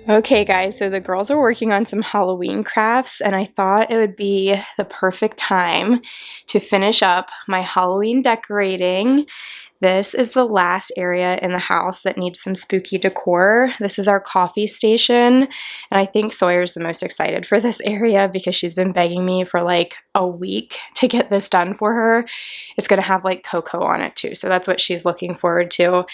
Okay guys, so the girls are working on some Halloween crafts and I thought it would be the perfect time to finish up my Halloween decorating. This is the last area in the house that needs some spooky decor. This is our coffee station, and I think Sawyer's the most excited for this area because she's been begging me for like a week to get this done for her. It's gonna have like cocoa on it too, so that's what she's looking forward to.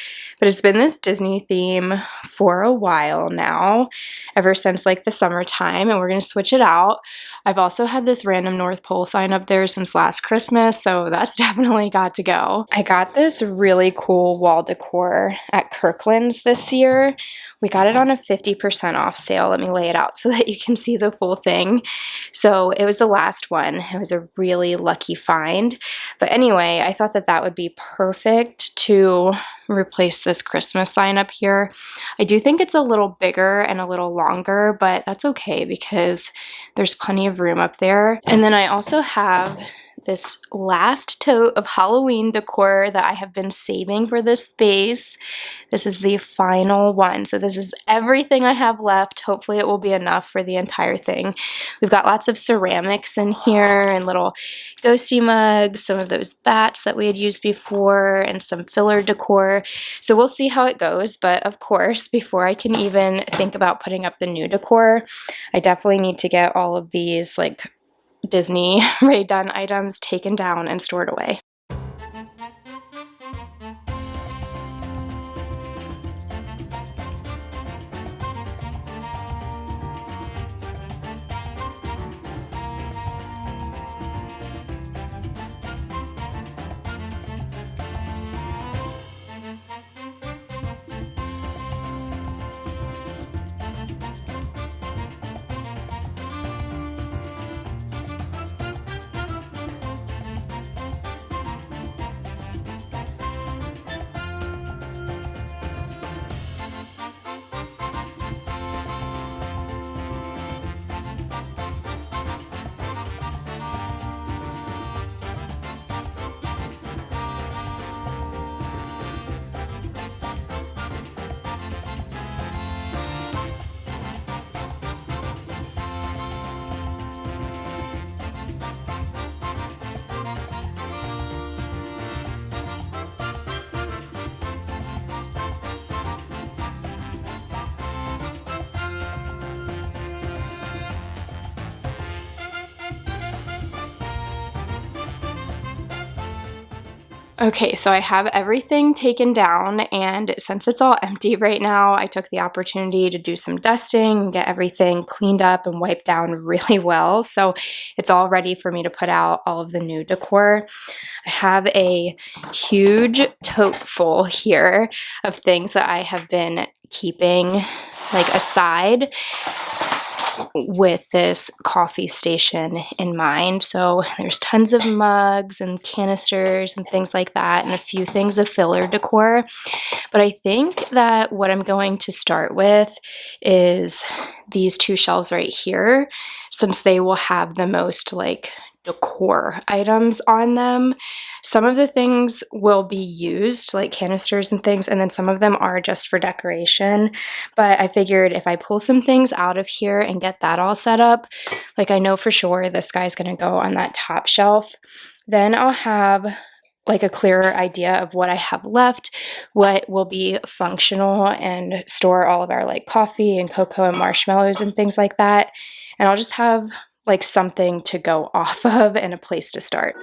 But it's been this Disney theme for a while now, ever since like the summertime, and we're gonna switch it out. I've also had this random North Pole sign up there since last Christmas, so that's definitely got to go. I got this really cool wall decor at Kirkland's this year. We got it on a 50% off sale. Let me lay it out so that you can see the full thing. So it was the last one. It was a really lucky find. But anyway, I thought that that would be perfect to replace this Christmas sign up here. I do think it's a little bigger and a little longer, but that's okay because there's plenty of room up there. And then I also have this last tote of Halloween decor that I have been saving for this space. This is the final one. So this is everything I have left. Hopefully it will be enough for the entire thing. We've got lots of ceramics in here and little ghosty mugs, some of those bats that we had used before, and some filler decor. So we'll see how it goes. But of course, before I can even think about putting up the new decor, I definitely need to get all of these like Disney Rae Dunn items taken down and stored away. Okay, so I have everything taken down, and since it's all empty right now, I took the opportunity to do some dusting and get everything cleaned up and wiped down really well. So it's all ready for me to put out all of the new decor. I have a huge tote full here of things that I have been keeping like aside with this coffee station in mind. So there's tons of mugs and canisters and things like that, and a few things of filler decor. But I think that what I'm going to start with is these two shelves right here, since they will have the most like decor items on them. Some of the things will be used, like canisters and things, and then some of them are just for decoration. But I figured if I pull some things out of here and get that all set up, like I know for sure this guy's gonna go on that top shelf, then I'll have like a clearer idea of what I have left, what will be functional, and store all of our like coffee and cocoa and marshmallows and things like that. And I'll just have like something to go off of and a place to start.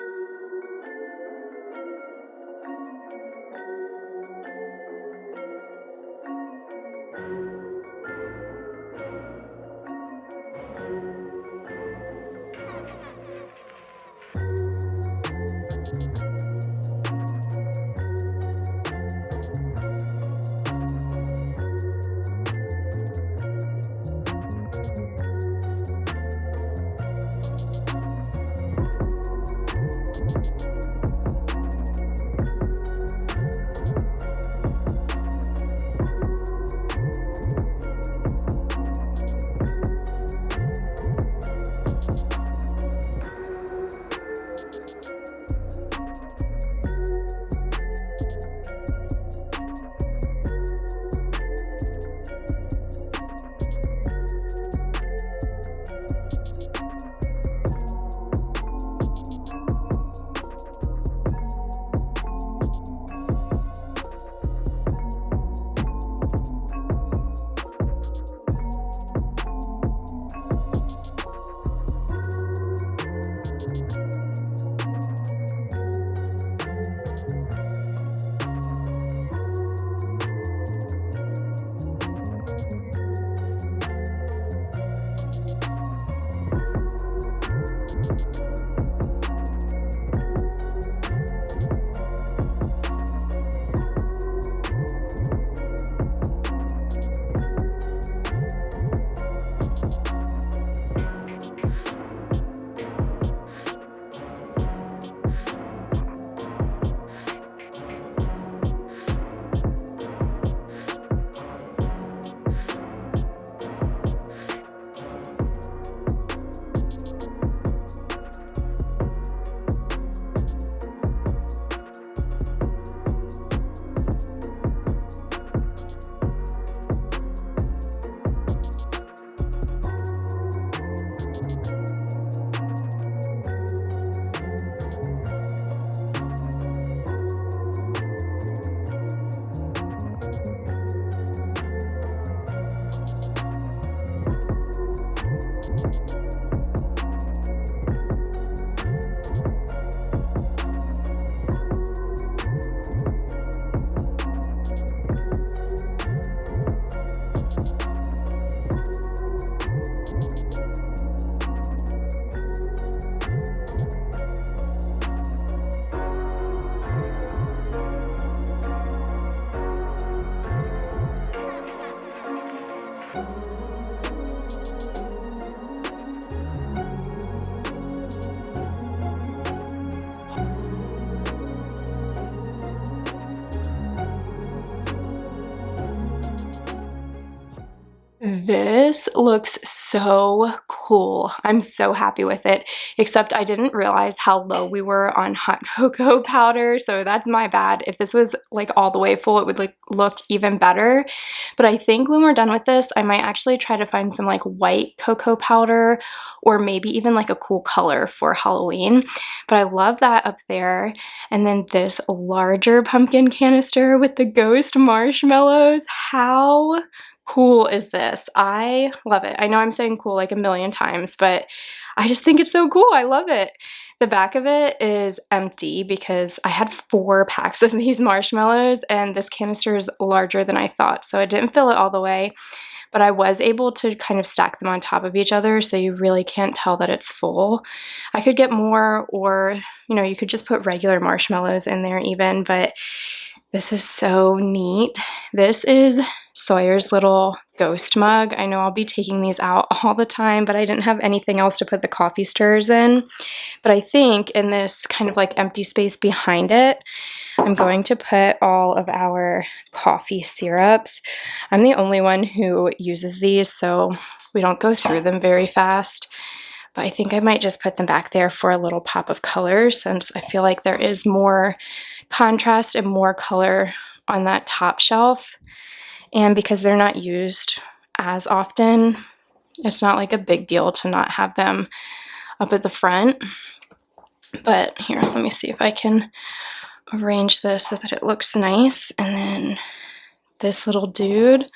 This looks so cool. I'm so happy with it, except I didn't realize how low we were on hot cocoa powder, so that's my bad. If this was like all the way full, it would like look even better. But I think when we're done with this, I might actually try to find some like white cocoa powder or maybe even like a cool color for Halloween. But I love that up there. And then this larger pumpkin canister with the ghost marshmallows. How cool is this? I love it. I know I'm saying cool like a million times, but I just think it's so cool. I love it. The back of it is empty because I had 4 packs of these marshmallows and this canister is larger than I thought, so I didn't fill it all the way, but I was able to kind of stack them on top of each other so you really can't tell that it's full. I could get more, or you know, you could just put regular marshmallows in there even, but this is so neat. This is Sawyer's little ghost mug. I know I'll be taking these out all the time, but I didn't have anything else to put the coffee stirrers in. But I think in this kind of like empty space behind it, I'm going to put all of our coffee syrups. I'm the only one who uses these, so we don't go through them very fast. But I think I might just put them back there for a little pop of color, since I feel like there is more contrast and more color on that top shelf. And because they're not used as often, it's not like a big deal to not have them up at the front. But here, let me see if I can arrange this so that it looks nice. And then this little dude.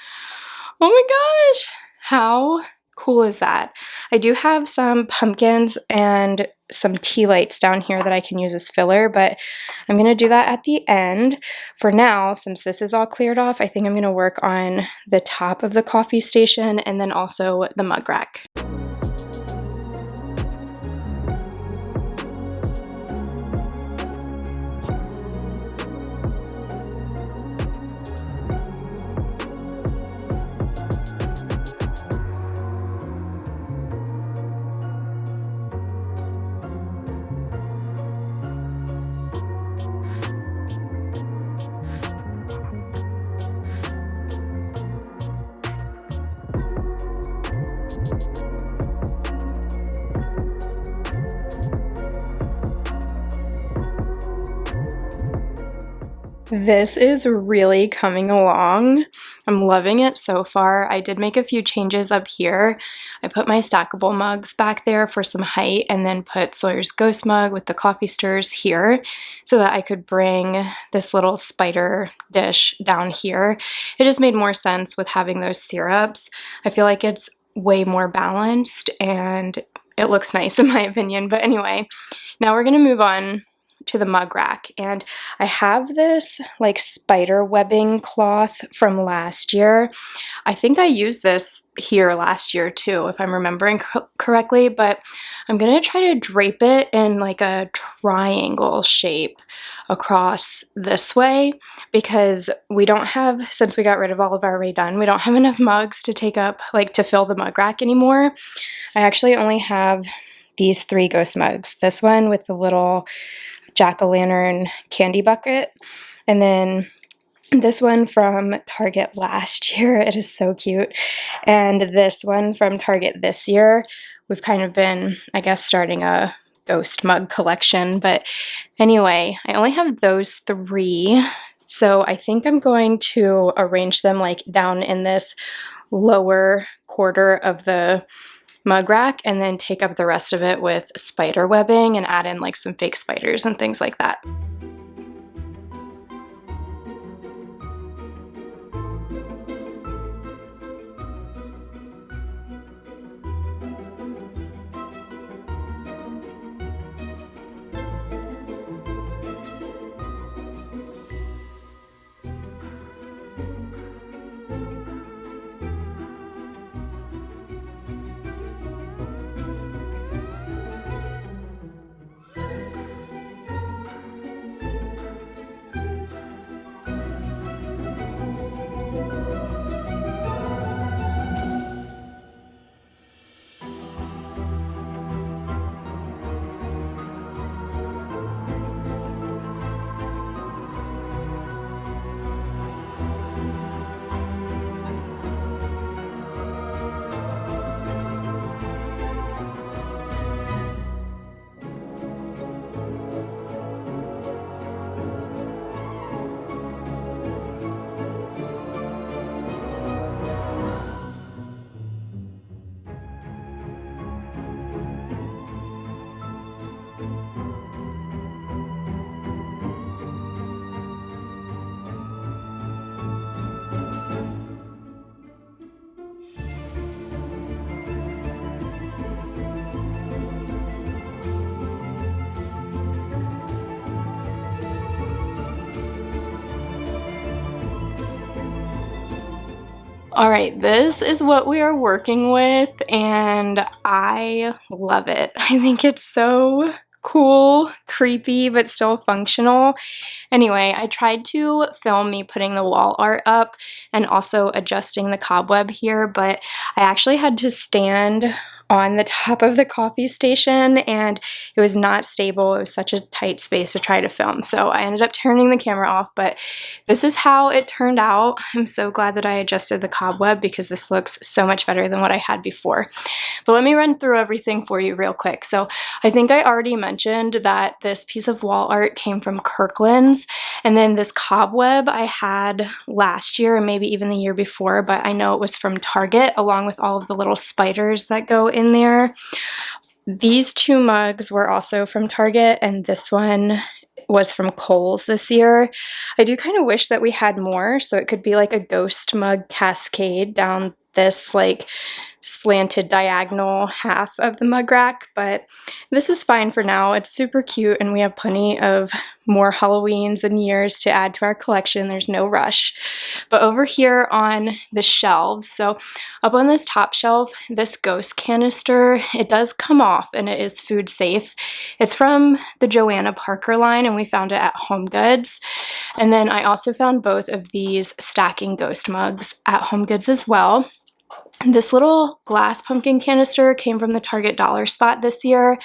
Oh my gosh, how cool is that? I do have some pumpkins and some tea lights down here that I can use as filler, but I'm going to do that at the end. For now, since this is all cleared off, I think I'm going to work on the top of the coffee station and then also the mug rack. This is really coming along. I'm loving it so far. I did make a few changes up here. I put my stackable mugs back there for some height and then put Sawyer's ghost mug with the coffee stirrers here so that I could bring this little spider dish down here. It just made more sense with having those syrups. I feel like it's way more balanced and it looks nice in my opinion. But anyway, now we're gonna move on to the mug rack, and I have this like spider webbing cloth from last year. I think I used this here last year too, if I'm remembering correctly, but I'm gonna try to drape it in like a triangle shape across this way because we don't have, since we got rid of all of our Rae Dunn, we don't have enough mugs to take up, like to fill the mug rack anymore. I actually only have these 3 ghost mugs. This one with the little jack-o'-lantern candy bucket, and then this one from Target last year. It is so cute. And this one from Target this year. We've kind of been, I guess, starting a ghost mug collection, but anyway, I only have those 3, so I think I'm going to arrange them like down in this lower quarter of the mug rack and then take up the rest of it with spider webbing and add in like some fake spiders and things like that. All right, this is what we are working with, and I love it. I think it's so cool, creepy, but still functional. Anyway, I tried to film me putting the wall art up and also adjusting the cobweb here, but I actually had to stand on the top of the coffee station and it was not stable. It was such a tight space to try to film. So I ended up turning the camera off, but this is how it turned out. I'm so glad that I adjusted the cobweb because this looks so much better than what I had before. But let me run through everything for you real quick. So I think I already mentioned that this piece of wall art came from Kirkland's, and then this cobweb I had last year and maybe even the year before, but I know it was from Target along with all of the little spiders that go in there. These two mugs were also from Target, and this one was from Kohl's this year. I do kind of wish that we had more, so it could be like a ghost mug cascade down this like slanted diagonal half of the mug rack, but this is fine for now. It's super cute and we have plenty of more Halloweens and years to add to our collection. There's no rush. But over here on the shelves, so up on this top shelf, this ghost canister, it does come off and it is food safe. It's from the Johanna Parker line and we found it at HomeGoods. And then I also found both of these stacking ghost mugs at HomeGoods as well. This little glass pumpkin canister came from the Target dollar spot this year,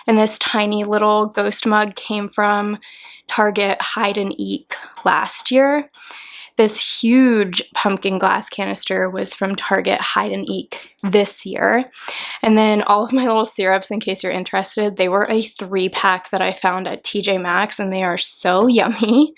and this tiny little ghost mug came from Target Hide and Eek last year. This huge pumpkin glass canister was from Target Hide and Eek this year. And then all of my little syrups, in case you're interested, they were a 3-pack that I found at TJ Maxx, and they are so yummy.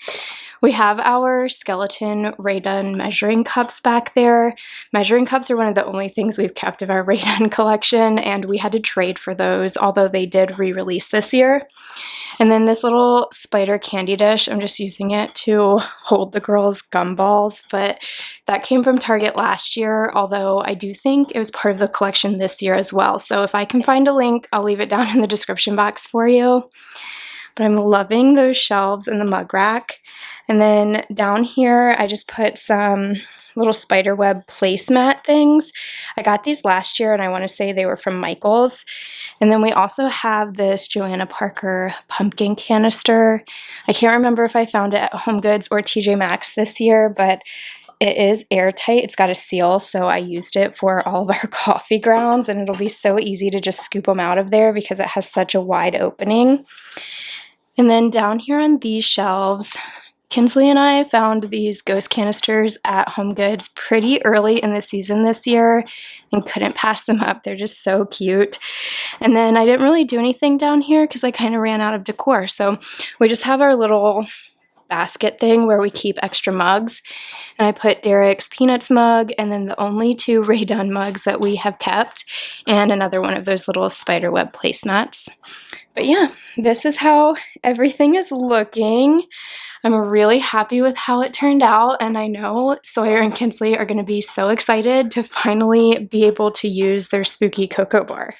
We have our skeleton Rae Dunn measuring cups back there. Measuring cups are one of the only things we've kept of our Rae Dunn collection, and we had to trade for those, although they did re-release this year. And then this little spider candy dish, I'm just using it to hold the girls' gumballs, but that came from Target last year, although I do think it was part of the collection this year as well. So if I can find a link, I'll leave it down in the description box for you. But I'm loving those shelves and the mug rack. And then down here, I just put some little spiderweb placemat things. I got these last year and I want to say they were from Michael's. And then we also have this Johanna Parker pumpkin canister. I can't remember if I found it at HomeGoods or TJ Maxx this year, but it is airtight. It's got a seal, so I used it for all of our coffee grounds, and it'll be so easy to just scoop them out of there because it has such a wide opening. And then down here on these shelves, Kinsley and I found these ghost canisters at HomeGoods pretty early in the season this year and couldn't pass them up. They're just so cute. And then I didn't really do anything down here because I kind of ran out of decor. So we just have our little basket thing where we keep extra mugs. And I put Derek's Peanuts mug and then the only 2 Rae Dunn mugs that we have kept and another one of those little spiderweb placemats. But yeah, this is how everything is looking. I'm really happy with how it turned out, and I know Sawyer and Kinsley are going to be so excited to finally be able to use their spooky cocoa bar.